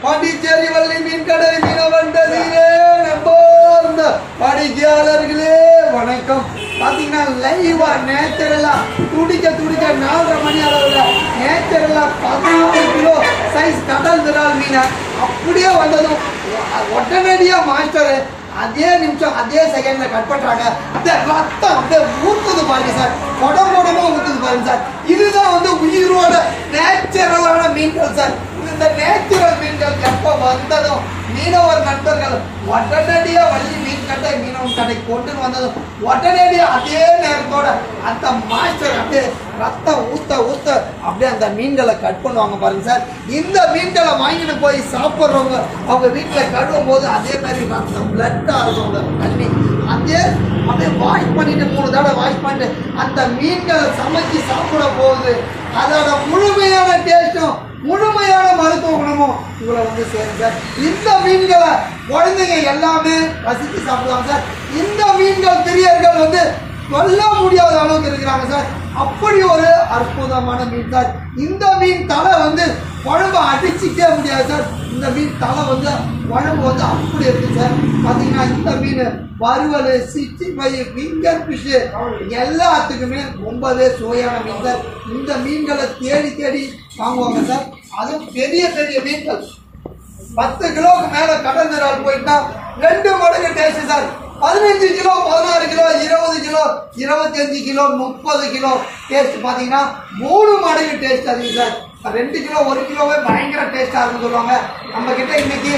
பாண்டிச்சேரி வள்ளி மீன் கடை மீனவண்டதிலே நம்பார்ந்த வாடிக்கையாளர்களே வணக்கம். பாத்தீங்கன்னா லைவா நேச்சுரலா துடிக்க 4:30 மணி அளவுல நேச்சுரலா 14 கிலோ சைஸ் கடல் விரால் மீனை அப்படியே வந்ததும் உடனடியா மாஸ்டர் அதே நிமிஷம் அதே செகண்ட்ல கட் பண்றாங்க. இந்த ரத்தம் அப்படியே ஊத்துது பாருங்க சார், உடம்புடமா ஊத்துது பாருங்க சார். இதுதான் வந்து உயிரோட நேச்சுரலான மீன்கள் சார். இந்த நேச்சுரல் மீன்கள் எப்ப வந்ததும் மீனவர் நண்பர்கள் உடனடியா வள்ளி மீன் கடை மீனவன் கடை கொண்டு வந்ததும் உடனடியா அதே நேரத்தோட அந்த மாஸ்டர் அப்படியே ரத்தம் ஊத்த அப்படியே அந்த மீன்களை கட் பண்ணுவாங்க பாருங்க சார். இந்த மீன்களை வாங்கிட்டு போய் சாப்பிட்றவங்க அவங்க வீட்டுல கழுவும் போது அதே மாதிரி ரத்தம் பிளட்டா இருக்கும் தண்ணி அதே அப்படியே வாஷ் பண்ணிட்டு 3 தடவை வாஷ் பண்ணிட்டு அந்த மீன்களை சமைச்சு சாப்பிட போகுது. அதோட முழுமையான டேஸ்டும் முழுமையான மருத்துவ குணமும் இவ்வளவு வந்து சேரும் சார். இந்த மீன்களை குழந்தைங்க எல்லாமே ரசித்து சாப்பிடுவாங்க சார். இந்த மீன்கள் பிரியர்கள் வந்து சொல்ல முடியாத அளவுக்கு இருக்கிறாங்க சார். அப்படி ஒரு அற்புதமான மீன் சார். இந்த மீன் தலை வந்து குழம்பு அடிச்சுட்டே முடியாது சார். இந்த மீன் தலை வந்து குழம்பு வந்து அப்படி இருக்கு சார். பார்த்தீங்கன்னா இந்த மீன் வறுவல் 65 ஃபிங்கர் ஃபிஷ் எல்லாத்துக்குமே ரொம்பவே சுவையான மீன் சார். இந்த மீன்களை தேடி வாங்குவாங்க சார். அதுவும் பெரிய மீன்கள் 10 கிலோவுக்கு மேல கடல் விரால் போயிட்டா 2 மடங்கு taste sir. 15 kilo 16 kilo 20 kilo 25 kilo 30 kilo taste பாத்தீங்கன்னா 3 மடங்கு டேஸ்ட் அதிகம் சார். 2 கிலோ 1 கிலோவே பயங்கர டேஸ்டா இருக்குன்னு சொல்லுவாங்க. நம்ம கிட்ட இன்னைக்கு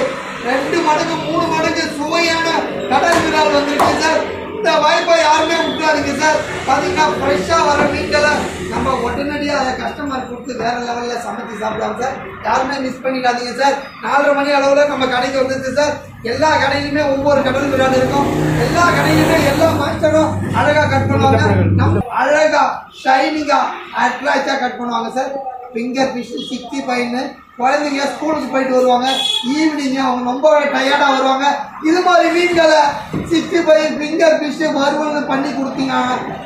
2 மடங்கு 3 மடங்கு சுவையான கடல் விரால் வந்துருக்கு சார். இந்த வாய்ப்பை யாருமே விட்டுறாதீங்க சார். பாத்தீங்கன்னா ஃப்ரெஷ்ஷா வர மீன்களை நம்ம உடனடியா அதை கஸ்டமர் கொடுத்து வேற லெவல்ல சமைச்சு சாப்பிடலாம் சார். யாருமே மிஸ் பண்ணிடாதீங்க சார். 4:30 மணி அளவுல நம்ம கடைக்கு வந்துருச்சு சார். எல்லா கடையிலுமே ஒவ்வொரு கடல் விரால் இருக்கும். எல்லா கடையிலுமே எல்லா மாஸ்டரும் அழகா கட் பண்ணுவாங்க. நம்ம அழகா ஷைனிங்கா அட்ராக்டா கட் பண்ணுவாங்க சார். ஃபிங்கர் ஃபிஷ் 65 குழந்தைங்க ஸ்கூலுக்கு போயிட்டு வருவாங்க. ஈவினிங் அவங்க ரொம்ப டயர்டா வருவாங்க. இது மாதிரி மீன்களை 65 ஃபிங்கர் ஃபிஷ் வறுவல் பண்ணி கொடுத்தீங்க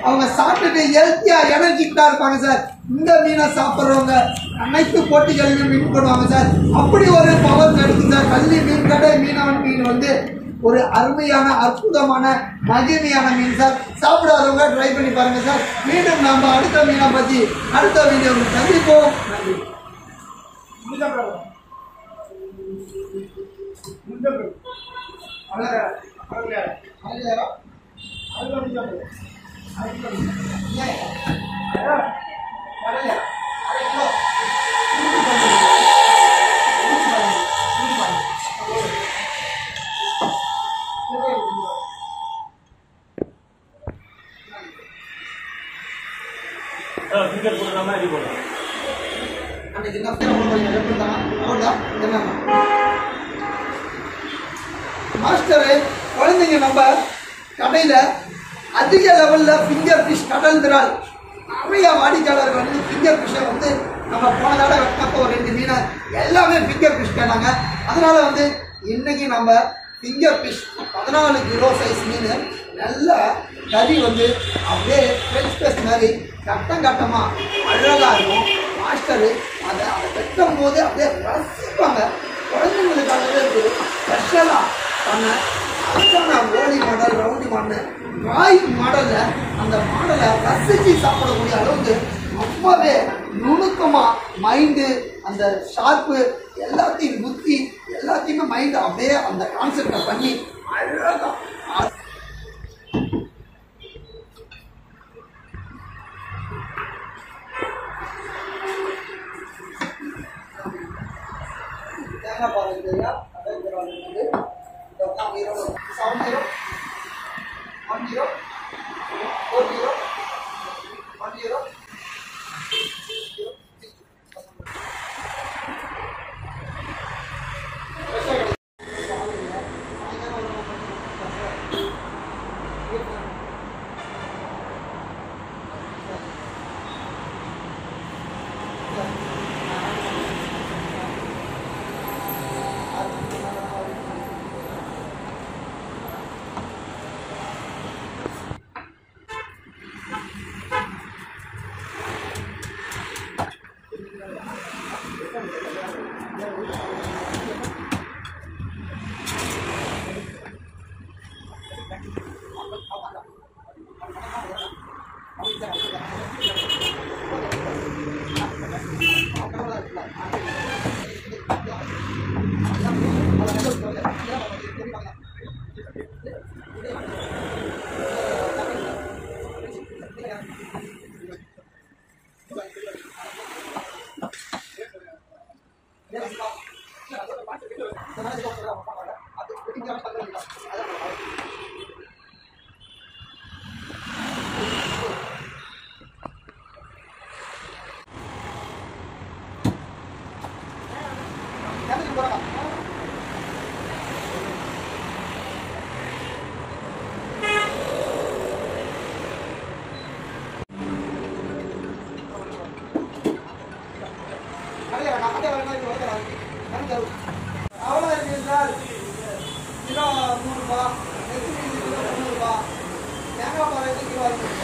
அவங்க சாப்பிட்டுட்டு ஹெல்த்தியா எனர்ஜிக்கா இருப்பாங்க சார். இந்த மீனை சாப்பிட்றவங்க அனைத்து போட்டிகளிலும் வின் பண்ணுவாங்க சார். அப்படி ஒரு பவர் கிடைக்கும் சார். வள்ளி மீன் கடை மீனவன் மீன் வந்து ஒரு அருமையான அற்புதமான மகிமையான மீன் சார். சாப்பிடாதவங்க ட்ரை பண்ணி பாருங்க சார். மீண்டும் நம்ம அடுத்த மீனை பத்தி அடுத்த வீடியோவில் சந்திப்போம். மாஸ்டர் குழந்தைங்க நம்ம கடையில அதிக லெவல்ல ஃபிங்கர் ஃபிஷ் கடல் விரால் நிறைய வாடிக்கையாளர்கள் வந்து ஃபிங்கர் ஃபிஷ்ஷை வந்து நம்ம போன தடவை வெட்டப்போ 2 மீனை எல்லாமே ஃபிங்கர் ஃபிஷ் கேட்டாங்க. அதனால வந்து இன்னைக்கு நம்ம ஃபிங்கர் ஃபிஷ் 14 கிலோ சைஸ் மீன் நல்ல கறி வந்து அப்படியே ஃப்ரெஞ்ச் ஃபிஷ் மாதிரி கட்டமா அழகா இருக்கும். மாஸ்டரு அதை வெட்டும் போது அப்படியே ரசிப்பாங்க. குழந்தைங்களுக்காகவே ஸ்பெஷலா பண்ண அதுக்கான ஓடி மாடல் ரவுண்டி மாடல் ராய் மாடல்ல அந்த மாடலை ரசிச்சு சாப்பிடக்கூடிய அளவுக்கு ரொம்பவே நுணுக்கமா மைண்டு அந்த ஷார்ப்பு எல்லாத்தையும் புத்தி எல்லாத்தையுமே மைண்ட் அப்படியே அந்த கான்செப்டை பண்ணி அழகா அவ்வளோ என்றால் கிலோ 100 ரூபா, நெத்திலி கிலோ 90 ரூபா, தேங்காய் பாறை கிலோ 50.